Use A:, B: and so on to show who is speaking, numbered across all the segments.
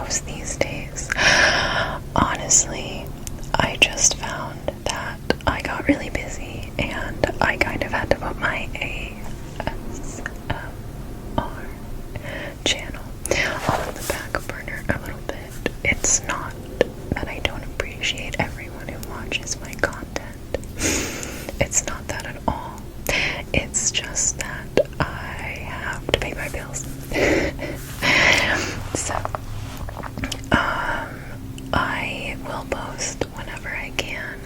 A: post these days. Honestly, I just found that I got really busy and I kind of had to put my ASMR channel on the back burner a little bit. It's not that I don't appreciate everyone who watches my content. It's not that at all. It's just that I have to pay my bills. So, I will post whenever I can,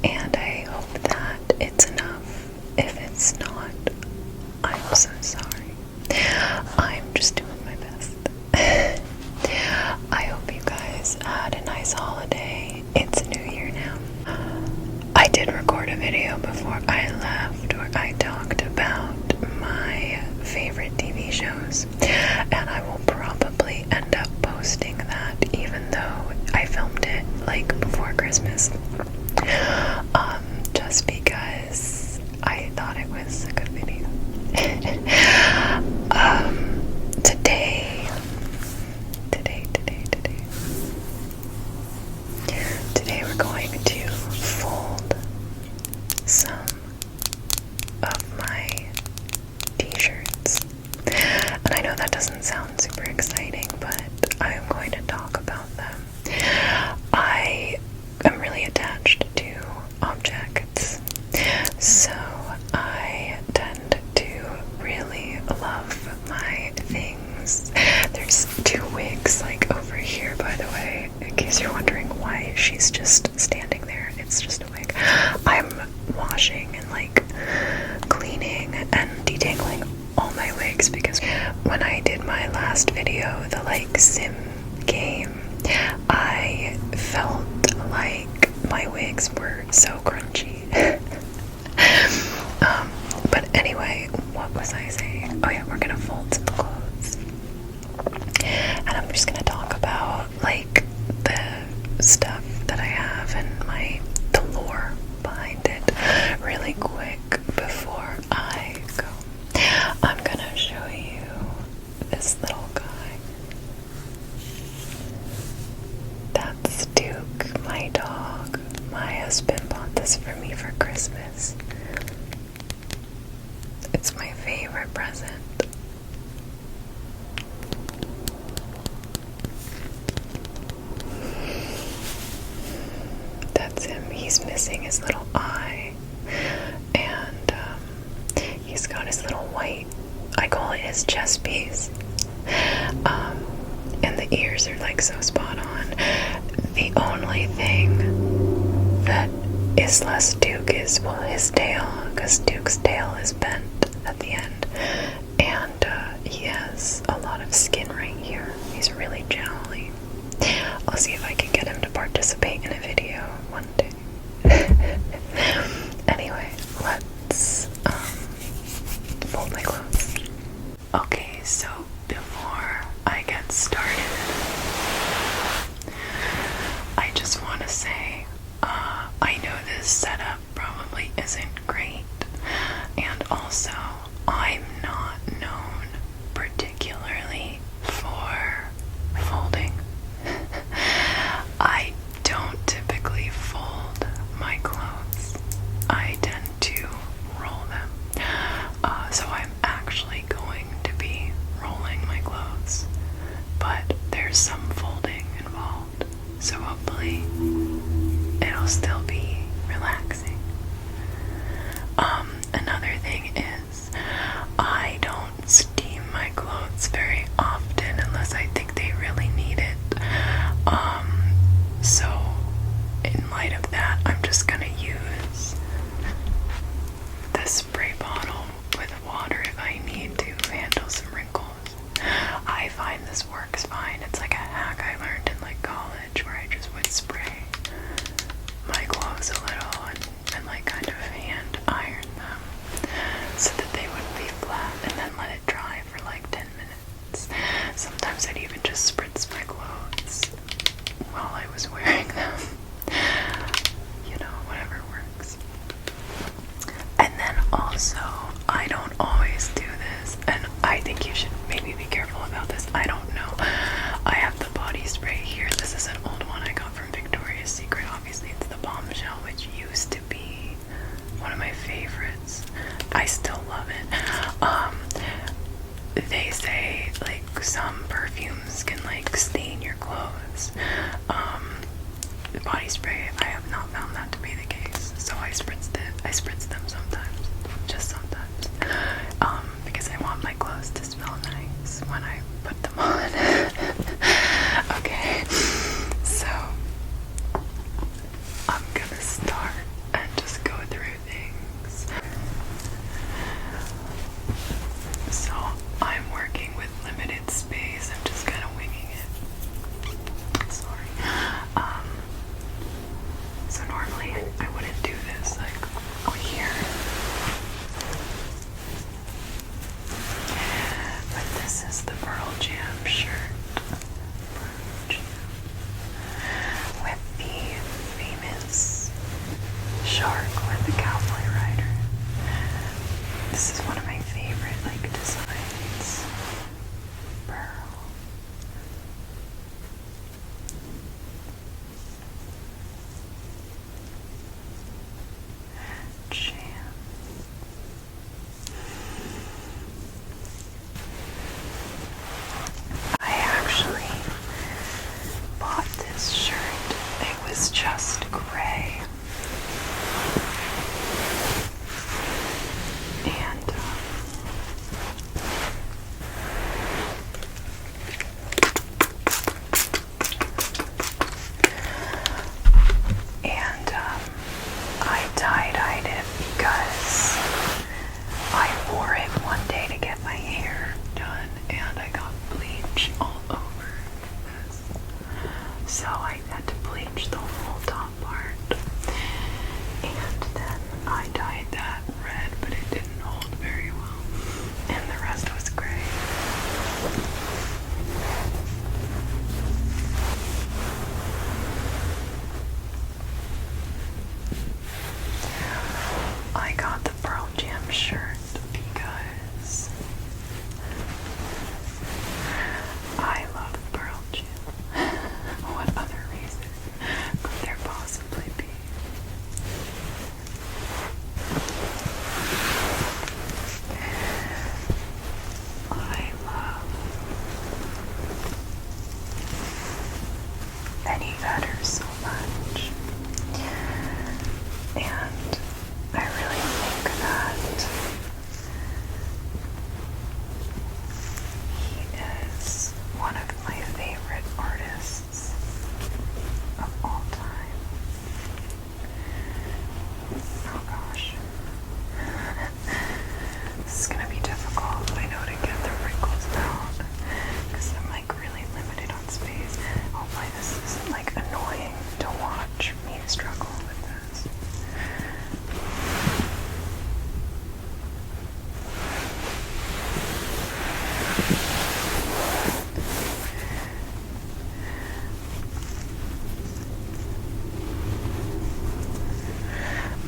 A: and I hope that it's enough. If it's not, I'm so sorry. I'm just doing my best. I hope you guys had a nice holiday. It's New Year now. I did record a video before I left where I talked about my favorite TV shows, and I will probably end up posting that even though I filmed it like before Christmas, just because I thought it was a good video. Today we're going to fold some of my t-shirts. And I know that doesn't sound super exciting, but I'm going to talk about them. I am really attached to objects, so I tend to really love my things. There's two wigs like over here, by the way, in case you're wondering why she's just standing there. It's just a wig. I'm washing and like cleaning and detangling all my wigs because when I did my last video, the like sim game, I felt like my wigs were so crunchy. But anyway, what was I saying? Oh yeah, we're gonna fold some clothes. And I'm just gonna talk about like the stuff that I have and the lore behind it really quick before I go. I'm gonna show you this little guy. That's Duke, my dog. My husband bought this for me for Christmas. It's my favorite present. That's him. He's missing his little eye. And he's got his little white, I call it his chest piece. And the ears are like so spot on. The only thing that is less Duke is, well, his tail, because Duke's tail is bent at the end. And he has a lot of skin right here. He's really jowly. I'll see if I can get him to participate in a video one day. Anyway, let's fold my clothes. Okay, so before I get started, I just want to say, I know this setup probably isn't great, and also I'm not known particularly for folding. I don't typically fold my clothes. I tend to roll them. So I'm actually going to be rolling they say like some perfumes can like stain your clothes. The body spray, I have not found that to be the case, so I spritz them sometimes, just sometimes, because I want my clothes to smell nice when I put them on. Okay, so I'm gonna start and just go through things. So I'm working with limited space. I'm just kind of winging it. Sorry. So normally I wouldn't do this like here, but this is the Pearl Jam shirt. With the famous shark with the cowboy rider. This is one of my favorite like designs. Pearl. Jam. I actually bought this shirt. It was just gray. And I tie-dyed it because I wore it one day to get my hair done and I got bleach all over this. So I had to bleach the whole top part. And then I dyed that red, but it didn't hold very well. And the rest was gray. I got the Pearl Jam shirt because I love Pearl Jam. What other reason could there possibly be? I love Eddie Vedder so much. And I really think that he is one of my favorite artists of all time. Oh gosh. This is gonna be difficult, I know, to get the wrinkles out because I'm like really limited on space. Hopefully this isn't like annoying to watch me struggle with this.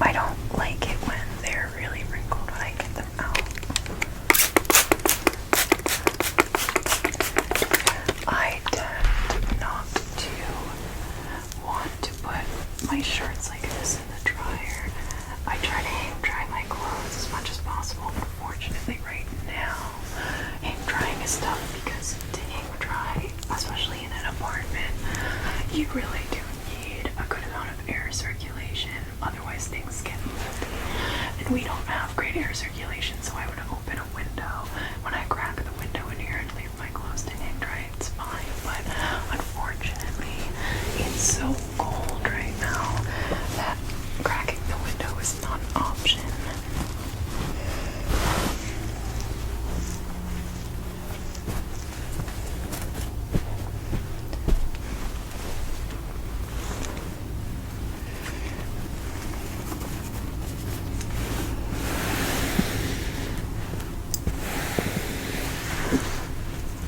A: I don't like it when they're really wrinkled when I get them out. I tend not to want to put my shirts like this in the dryer. I try to hang dry my clothes as much as possible. Unfortunately right now, hang drying is tough because to hang dry, especially in an apartment, you really do need a good amount of air circulation. Otherwise things get moldy. And we don't have great air circulation, so I would open a window. When I crack the window in here and leave my clothes to hang dry, it's fine. But unfortunately, it's so cold right now that cracking the window is not an option.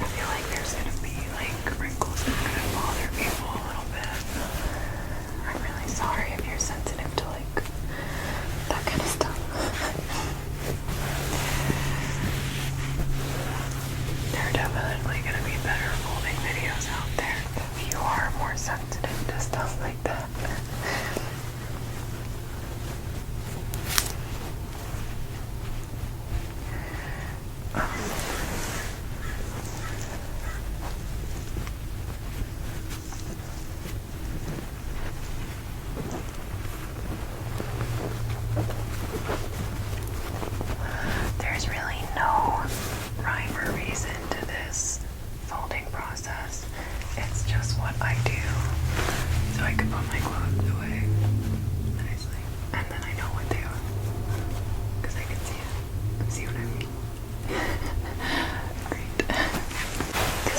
A: I feel like there's gonna be like wrinkles that are gonna bother people a little bit. I'm really sorry if you're sensitive to like that kind of stuff. There are definitely gonna be better folding videos out there if you are more sensitive to stuff like that.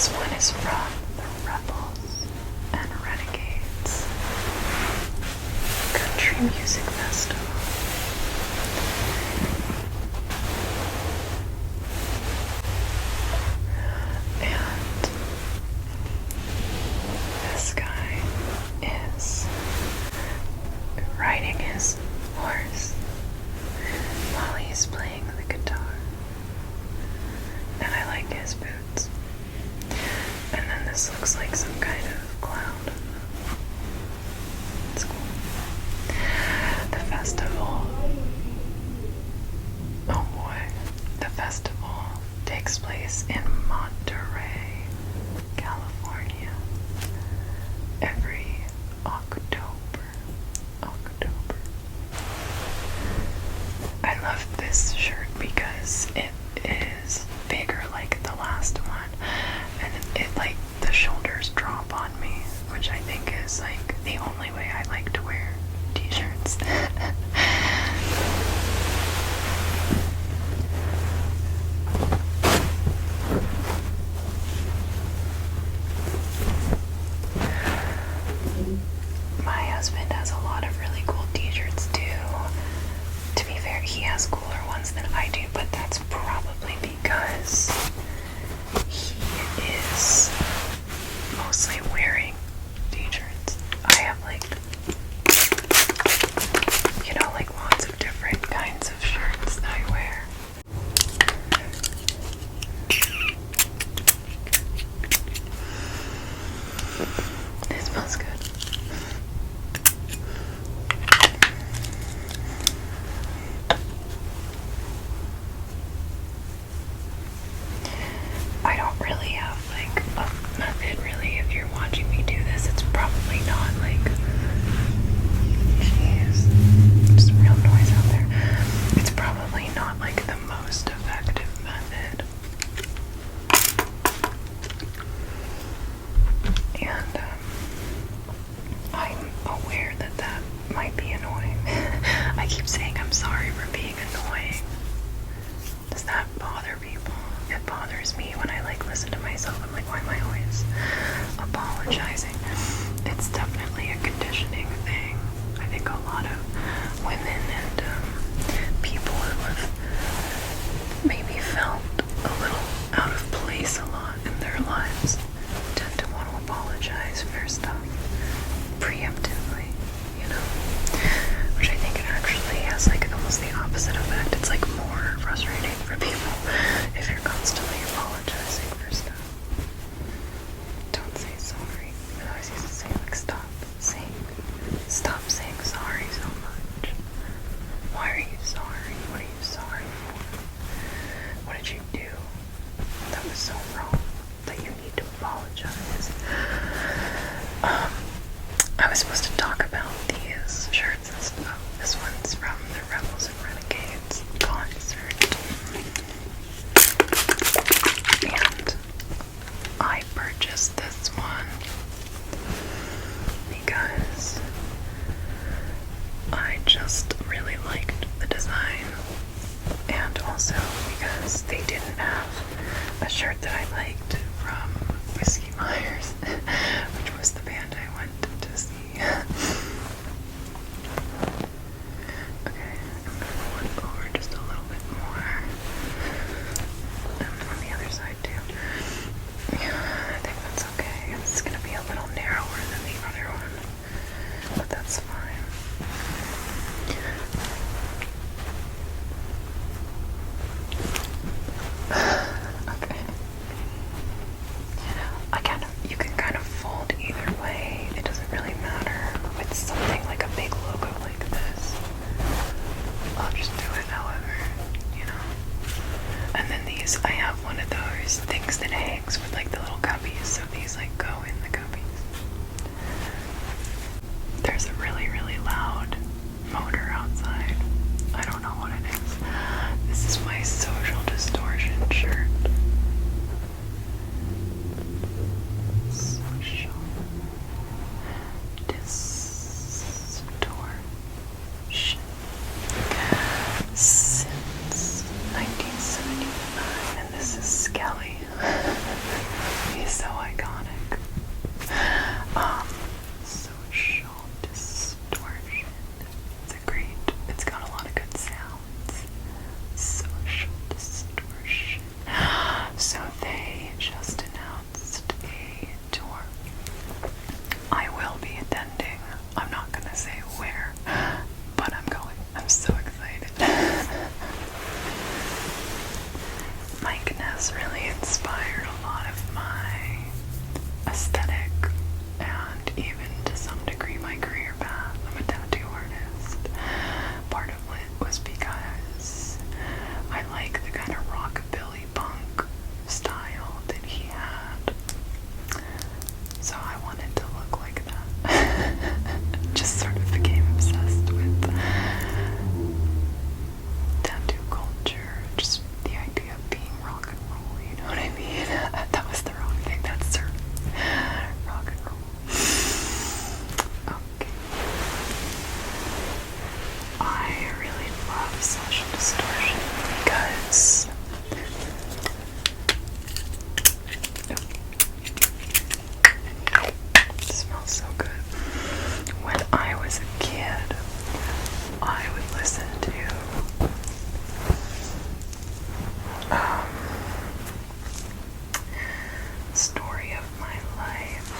A: This one is from the Rebels and Renegades Country Music Festival. And this guy is riding his horse while he's playing the guitar. And I like his boots. And then this looks like some kind of cloud. It's cool. The festival. Oh boy. The festival takes place in Monterey, California, every October. I love this shirt because it is bigger like the last one, and it like the shoulders drop on me, which I think is like the only way I like to wear t-shirts. My husband has a lot of really cool t-shirts too. To be fair, he has cooler ones than I do, but that's probably because he is mostly wearing t-shirts. I have like, you know, like lots of different kinds of shirts that I wear. It smells good. I don't really have like a method really. If you're watching me do this, it's probably not like, jeez, just real noise out there. It's probably not like the most effective method. And I'm aware that that might be annoying. I keep saying I'm sorry for being annoying. Does that bother people? It bothers me when I like listen to myself. I'm like, why am I always apologizing? It's definitely a conditioning thing. I think a lot of women and people who have maybe felt a little out of place a lot in their lives tend to want to apologize for stuff preemptively, you know? Which I think it actually has like almost the opposite effect. It's like more frustrating for people if you're constantly apologizing for stuff. Don't say sorry. I always used to say like stop saying sorry so much. Why are you sorry? What are you sorry for? What did you do that was so wrong that you need to apologize? I was supposed to talk about these shirts and stuff. This one's from the Rebels and Renegades concert. And I purchased this one because I just really liked the design, and also because they didn't have a shirt that I liked from Whiskey Myers, which was the band I went to see. Okay, I'm gonna pull it over just a little bit more. And on the other side too. Yeah, I think that's okay. It's gonna be a little narrower than the other one, but that's fine. Okay. You can kind of fold either way. It doesn't really matter with something like a big logo like this. I'll just do it however, you know. And then these, I have one of those things that hangs with like the little cubbies, so these like go in the cubbies. There's a really, really loud motor outside. I don't know what it is. This is my Social Distortion shirt. Social Distortion. Since 1979, and this is Skelly. He's so blackness really inspired a lot of my aesthetic and even to some degree my career path. I'm a tattoo artist. Part of it was because I like the kind of rockabilly punk style that he had. So I wanted to look like that. Just sort of became obsessed with tattoo culture, just the idea of being rock and roll, you know what I mean? That was the wrong thing, that's rock and roll. Okay. I really love Social Distortion because it smells so good. When I was a kid, I would listen to Story of My Life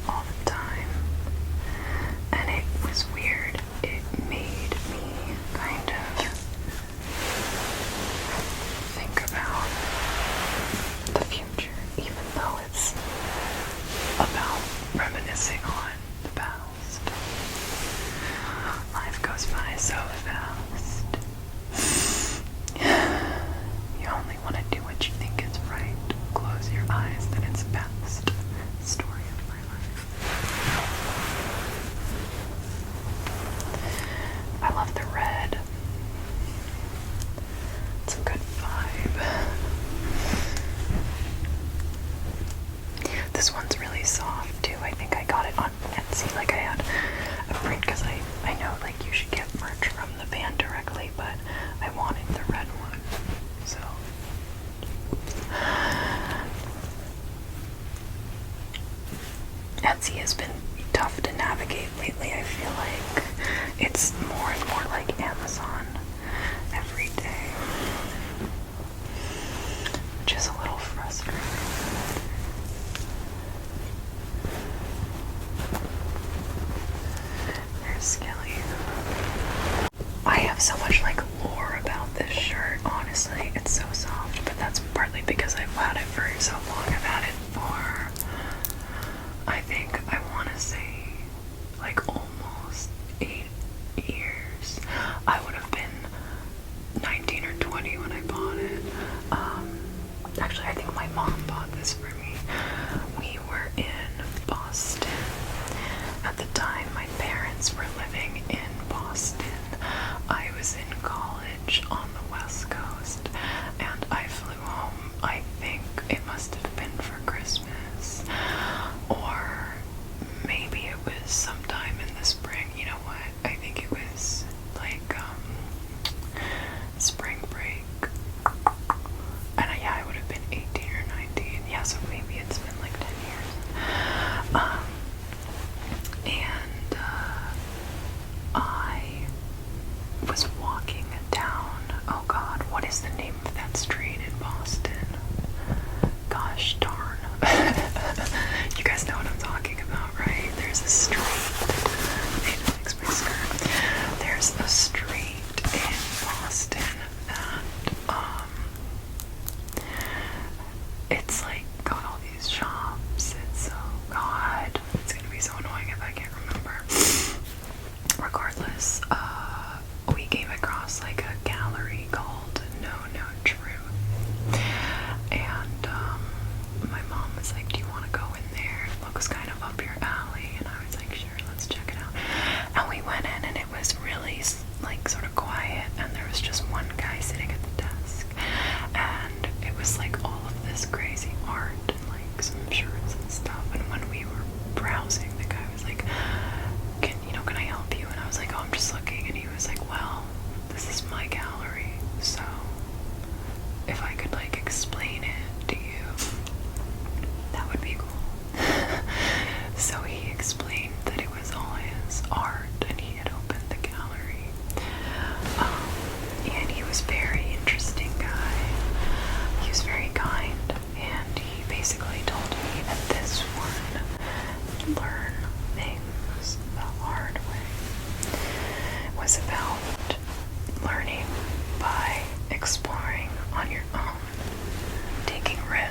A: all the time, and it was weird. It made me kind of think about the future, even though it's about reminiscing on the past. Life goes by so fast. You only want to do what you think is right. Close your eyes, then it's past. Story of my life. I love the red. It's a good vibe. This one's really soft too. I think I got it on Etsy. Like I had a print because I know like you should get merch from the band directly, but I wanted the red one. So Etsy has been tough to navigate lately. I feel like it's more and more like Amazon every day, which is a little frustrating. There's Skelly. I have so much like lore about this shirt, honestly. It's so soft, but that's partly because I've had it for so long. I've had it for, I think, I want to say like almost 8 years. I would have been 19 or 20 when I bought it. Actually, I think my mom bought this for me. We were in Boston. At the time, my parents were living in Boston. I was in college on the West Coast, and I flew home. I think it must have been for Christmas, or maybe it was sometime in the spring. You know what? I think it was like spring break. And yeah, I would have been 18 or 19. Yeah, so maybe it's been like 10 years. And I was walking down, oh god, what is the name of that street in Boston? Gosh darn. You guys know what I'm talking about, right? There's a street. Maybe I'll fix my skirt. There's a street in Boston that, it's like got all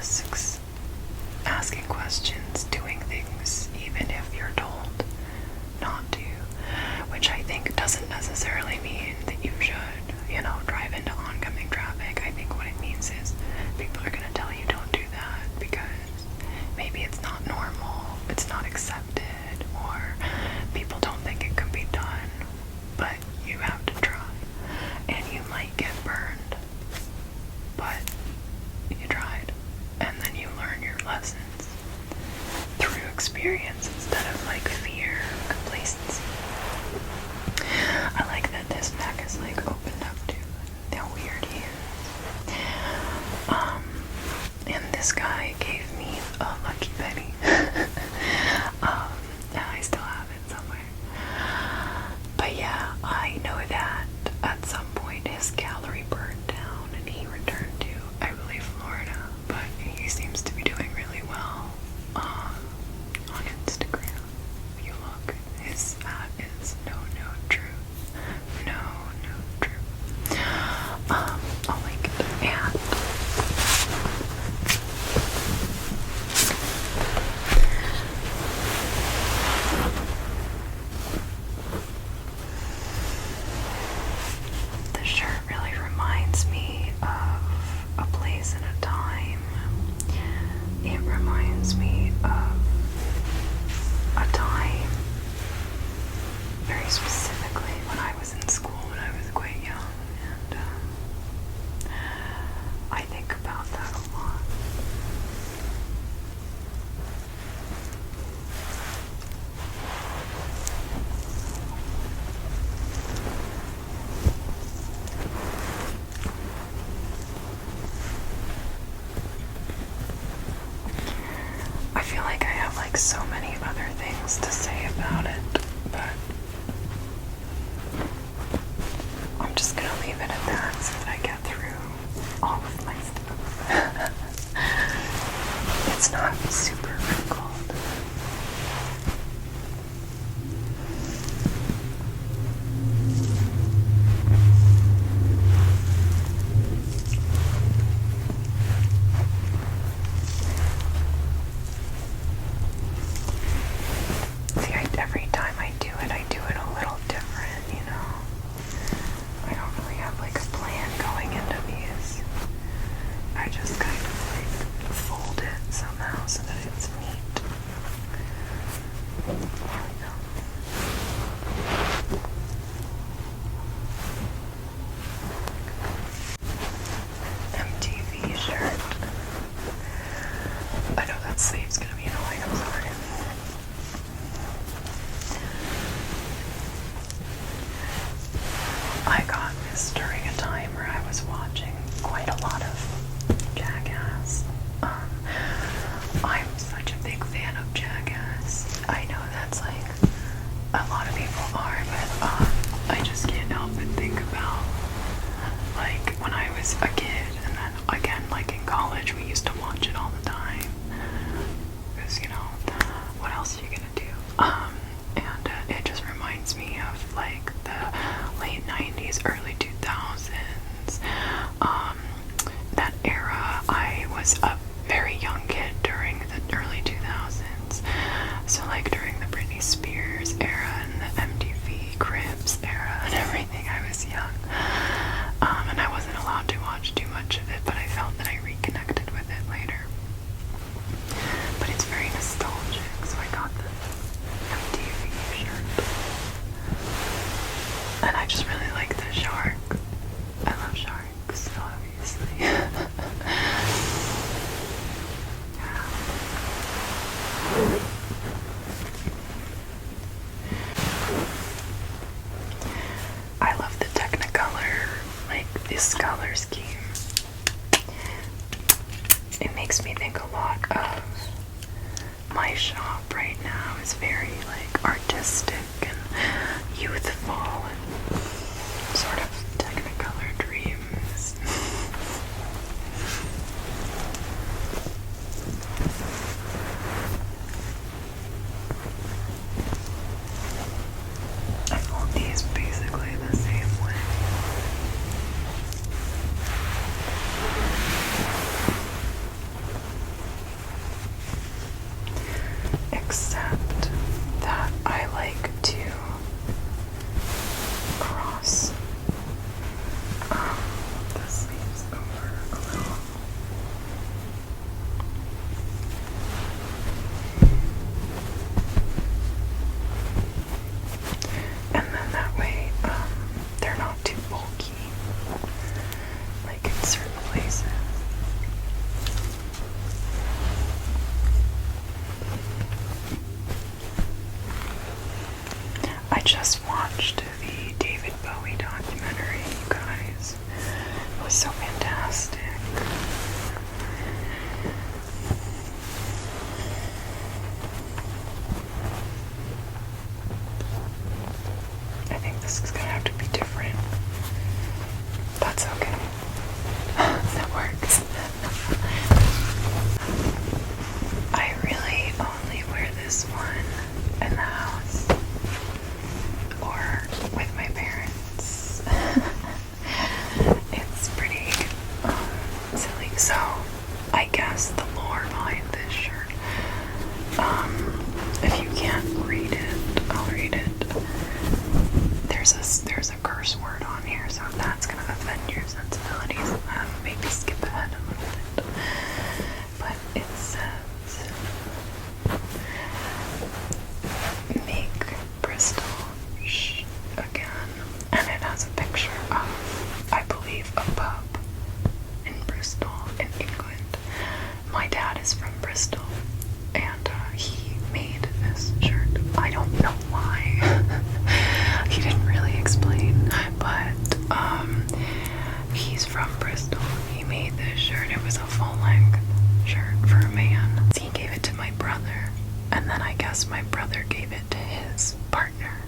A: risks asking questions, doing things even if you're told not to, which I think doesn't necessarily mean that you should, drive into oncoming traffic. I think what it means is people are going to tell you don't do that because maybe it's not normal, it's not accepted, or people don't think it can be done, but you have to try. And you might get burned, but you tried, and then you learn your lessons through experience instead of fear or complacency. I like that this pack is opened up to how weird he is. And this guy gave me a lucky penny. I still have it somewhere. But yeah, I know that at some point his gallery burned down and he returned to, I believe, Florida. But he seems to be doing really well on Instagram. If you look, his at is no truth. I'll link it. And the shirt really reminds me of a place and a time. It reminds me of a time, very specifically when I was in school, when I was quite young, and I think about that a lot. I feel like I have so many other things to say about it, but I'm just gonna leave it at that so that I get through all of my stuff. It's not super wrinkled. See, every time I do it a little different, I don't really have a plan going into these. I just kind of fold it somehow so that it's neat. There we go. MTV Shirt. I know that sleeve's gonna be annoying, I'm sorry. I got this during a time where I was watching quite a lot of Jackass. I'm such a big fan of Jackass. I know that's a lot of people are, but I just can't help but think about when I was a kid, and then again in college we used to watch it all the time. Because what else are you gonna do? And it just reminds me of the late 90s, early 2000s. That era, I was a very young kid during the early 2000s. So during the Britney Spears era and the MTV Cribs era and everything, I was young. And I wasn't allowed to watch too much of it, but I felt that I reconnected with it later. But it's very nostalgic, so I got the MTV shirt. And I just really like the shark. I love sharks, obviously. Yeah. I love the Technicolor, this color scheme. It makes me think a lot of my shop right now is very artistic and youthful and sort of Technicolor dreams. I fold these basically the same way. except that I like to cross the sleeves over a little. And then that way, they're not too bulky, like in certain places. I just watched the David Bowie documentary, you guys. It was so fantastic. I think this is gonna have to be different. That's okay. That works. I really only wear this one in the house or with my parents. It's pretty silly. So I guess the lore behind this shirt, if you can't read it, I'll read it. There's a curse word on here, so if that's gonna offend your sensibilities, maybe skip ahead a little bit. But it says, make Bristol again, and it has a picture of, I believe, a pub in Bristol in England. My dad is from Bristol, and he made this shirt. I don't know why. He didn't really explain, but he's from Bristol. He made this shirt. It was a full-length shirt for a man. He gave it to my brother, and then I guess my brother gave it to his partner,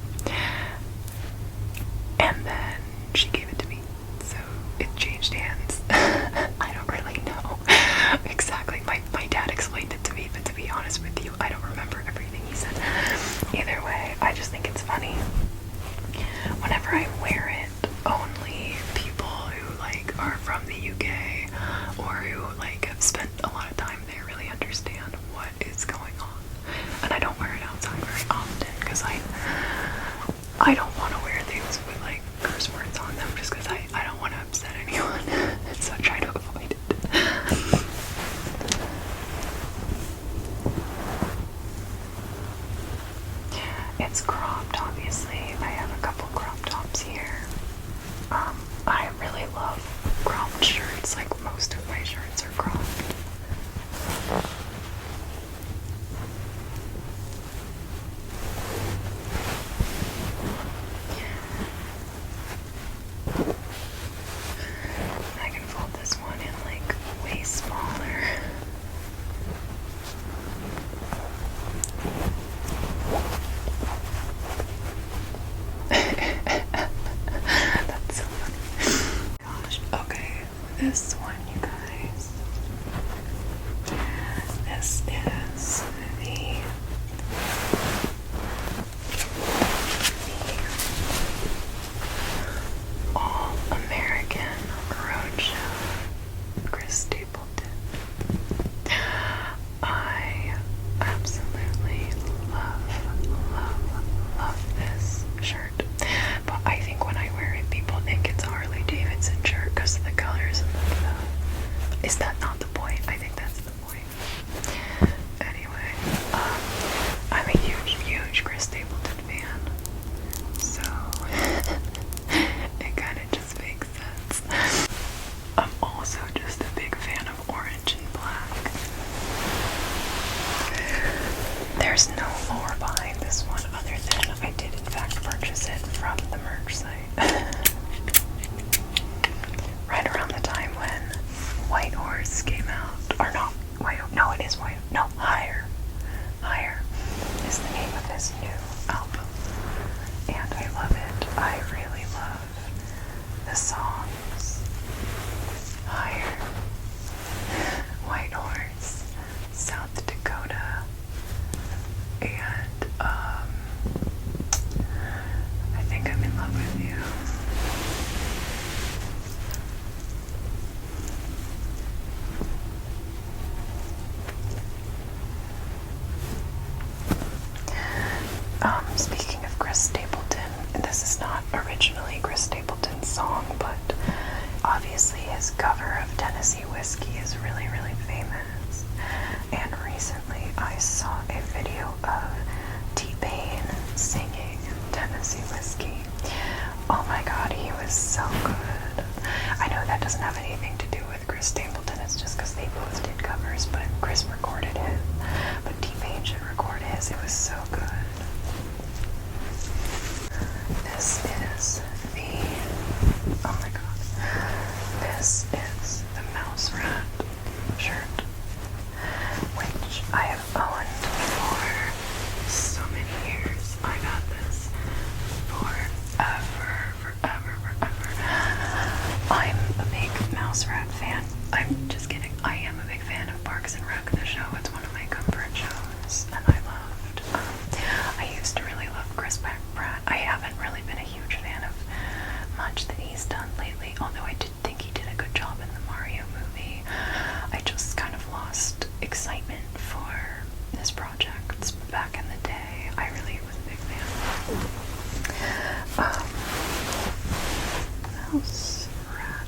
A: and then she gave it to me. So it changed hands. I don't really know exactly. My dad explained it to me, but to be honest with you, I don't remember everything he said. Either way, I just think it's funny. Whenever I wear it, only people who like are from the UK or who like have spent a lot of time there really understand what is going on. And I don't wear it outside very often because I don't want to wear things with like curse words on them just because I don't want to upset anyone. So I try to avoid it. It's cropped, obviously. I have a couple crop tops here. I really love cropped shirts. Like most of my shirts are cropped. I can fold this one in like way smaller. That's so funny. Gosh, okay, this one, you guys. This is the All-American Roadshow, Chris Stapleton. I absolutely love this shirt. But I think when I wear it, people think it's a Harley Davidson shirt because of the colors and the stuff. Is that not the point? I think that's the point. Anyway, I'm a huge Chris Stapleton fan. So, it kind of just makes sense. I'm also just a big fan of orange and black. There's no lore behind this one other than I did in fact purchase it from the merch site. Right around the time when White Horse came out. Or not, no, it is White, no, Higher is the name of his new album. And I love it. I really love the songs. Higher, White Horse, South Dakota, and I think I'm in love with you. And recently I saw a video of T-Pain singing Tennessee Whiskey. Oh my god, he was so good. I know that doesn't have anything to do with Chris Stapleton, it's just because they both did covers, but Chris recorded his. But T-Pain should record his, it was so good. This is oh my god, this is the Mouse Rat shirt, which I have owned for so many years. I've had this forever. I'm a big Mouse Rat fan. I'm just kidding. I am a big fan of Parks and Rec, the show. It's one of my comfort shows, and I used to really love Chris Pratt. I haven't really been a huge fan of much that he's done lately, although I did think he did a good job in the Mario movie. I just kind of lost excitement for his projects back in the day. I really was a big fan. Mouse Rat.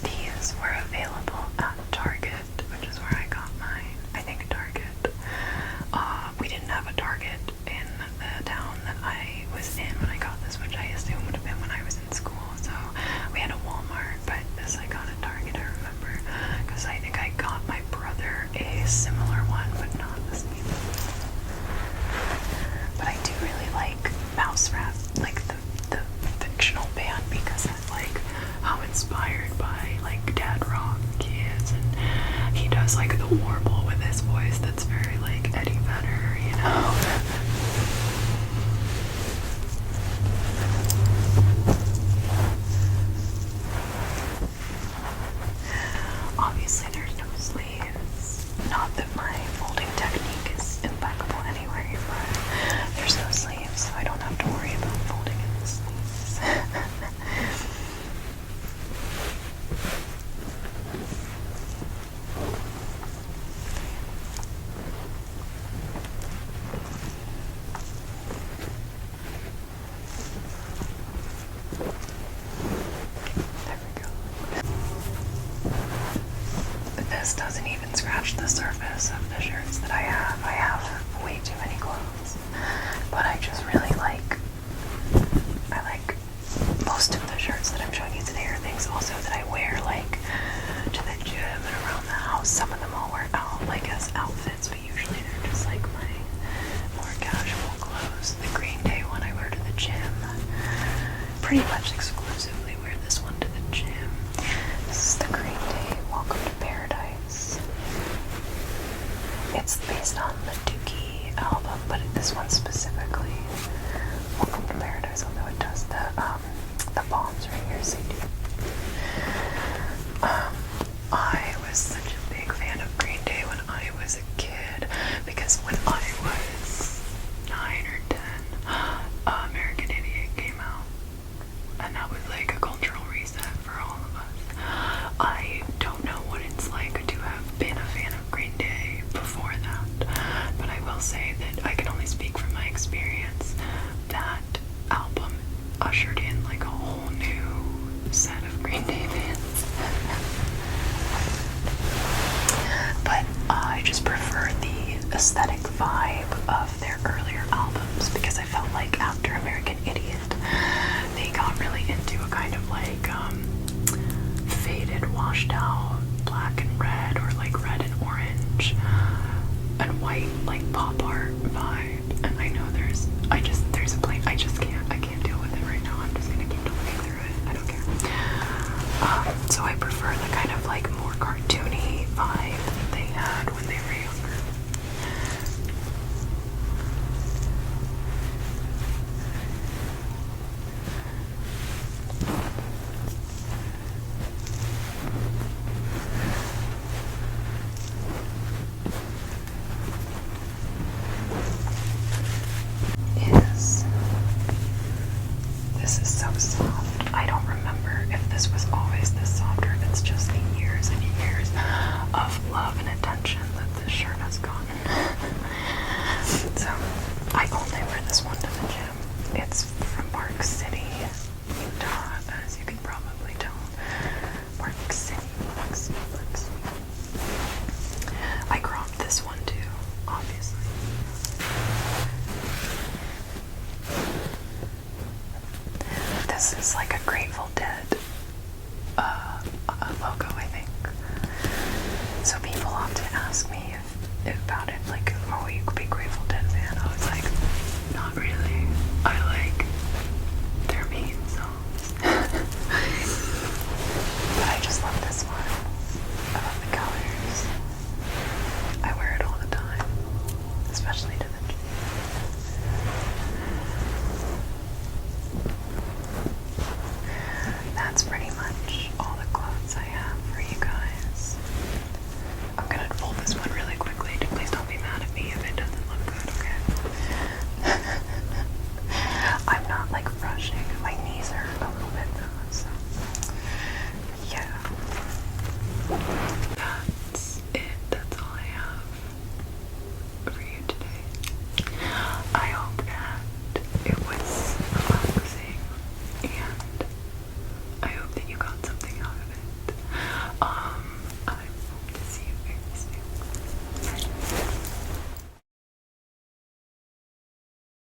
A: These were available at Target, which is where I got mine. I think Target. We didn't have a Target in the town that I was in when I got this, which I assume would have been when I was in school. So we had a Walmart, but this I got at Target, I remember, because I think I got my brother a similar one, but not the same. But I do really like Mouse Rat, like the fictional band, because it's like how inspired by like dad rock he is, and he does like the warble with his voice that's very like Eddie Vedder, you know. Obviously there's no sleeves. Not that my folding technique is impeccable anyway, but there's no sleeves, so I don't have to worry about folding in the sleeves. There we go. But this doesn't even scratch the surface of the shirts that I have. I have way too many clothes. But I just really like most of the shirts that I'm showing you today are things also that I wear like to the gym and around the house. Some of them I'll wear out like as outfits, but usually they're just like my more casual clothes. The Green Day one I wear to the gym. Pretty much exclusively wear this one to the gym. This is the Green Day Welcome to Paradise. It's based on the Dookie album, but this one specifically, Welcome to Paradise, although it does the bombs right here say Dookie. I was such a big fan of Green Day when I was a kid, because when I was 9 or 10, American Idiot came out, and that was like a cultural reset for all of us. I don't know what it's like to have been a fan of Green Day before that, but I will say that I can only speak from my experience. That album ushered in like a whole new set of Green Day fans. But I just prefer the aesthetic vibe of their earlier albums, because I felt like after American Idiot, they got really into a kind of like faded, washed out black and red, or like red and orange and white, like pop art vibe. And I know there's a place, I can't deal with it right now. I'm just gonna keep looking through it. I don't care. So I prefer the kind of like more cartoony vibe